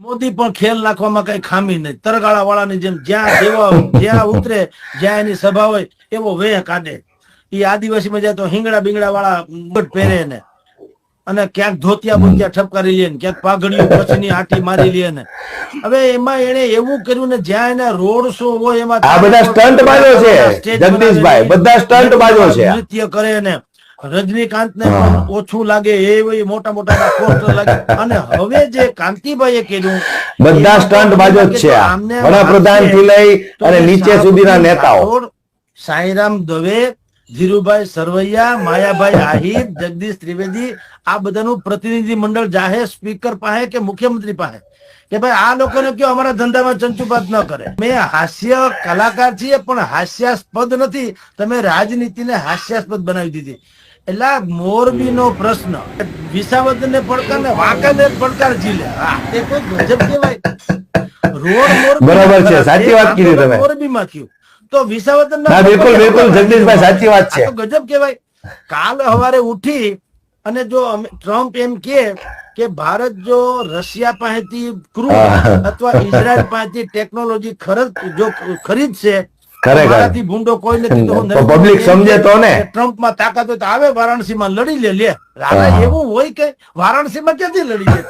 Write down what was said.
મોદી પણ ખેલ નાખવામાં કઈ ખામી નહીં. તરગાળા વાળાની જેમ જ્યાં ઉતરે જ્યાં એની સભા હોય એવો વેહ કાઢે. એ આદિવાસીમાં જાય તો હિંગડા બીંગડા વાળા બટ પહેરે ને, અને ક્યાંક ધોતિયા બોતિયા ઠપકારી લે ને, ક્યાંક પાઘડીઓ પછીની આટી મારી લે ને. હવે એમાં એને એવું કર્યું ને જ્યાં એના રોડ શો હોય એમાં આ બધા સ્ટન્ટ બાજો છે જગદીશભાઈ, બધા સ્ટન્ટ બાજો છે. નૃત્ય કરે ને રજનીકાંત ને પણ ઓછું લાગે એ મોટા મોટા પોસ્ટર લાગે. અને હવે જે કાંતિભાઈએ કર્યું બધા સ્ટન્ટ બાજો જ છે. વડાપ્રધાન થી લઈ અને નીચે સુધીના નેતાઓ, સાંઈરામ દવે, ધીરુભાઈ સરવૈયા, માયાભાઈ આહિર, જગદીશ ત્રિવેદી, આ બધાનું પ્રતિનિધિ મંડળ જાહે સ્પીકર પાસે કે મુખ્યમંત્રી પાસે કે ભાઈ આ લોકોને કયો અમારા ધંધામાં ચંચુપાત ન કરે. મેં હાસ્ય કલાકાર છીએ પણ હાસ્યાસ્પદ નથી. તમે રાજનીતિને હાસ્યાસ્પદ બનાવી દીધી. એટલે મોરબીનો પ્રશ્ન વિસાવદર ને પડકાર ને વાંકાનેર પડકાર ઝીલે. તે કોઈ ગજબ કહેવાય. રોડ મોરબી બરાબર છે, સાચી વાત કીધી તમે. મોરબીમાં થયું તો વિસાવદર બિલકુલ બિલકુલ જગદીશભાઈ સાચી વાત છે. ગજબ કહેવાય. કાલ સવારે ઉઠી અને જો ટ્રમ્પ એમ કે ભારત જો રશિયા પાસેથી ક્રૂડ અથવા ઇઝરાયલ પાસેથી ટેકનોલોજી ખરીદશે, મારાથી ભૂંડો કોઈ નથી, તો પબ્લિક સમજે તો ને. ટ્રમ્પ માં તાકાત હોય તો આવે વારાણસીમાં લડી લે. એવું હોય કે વારાણસીમાં ક્યાંથી લડી લે?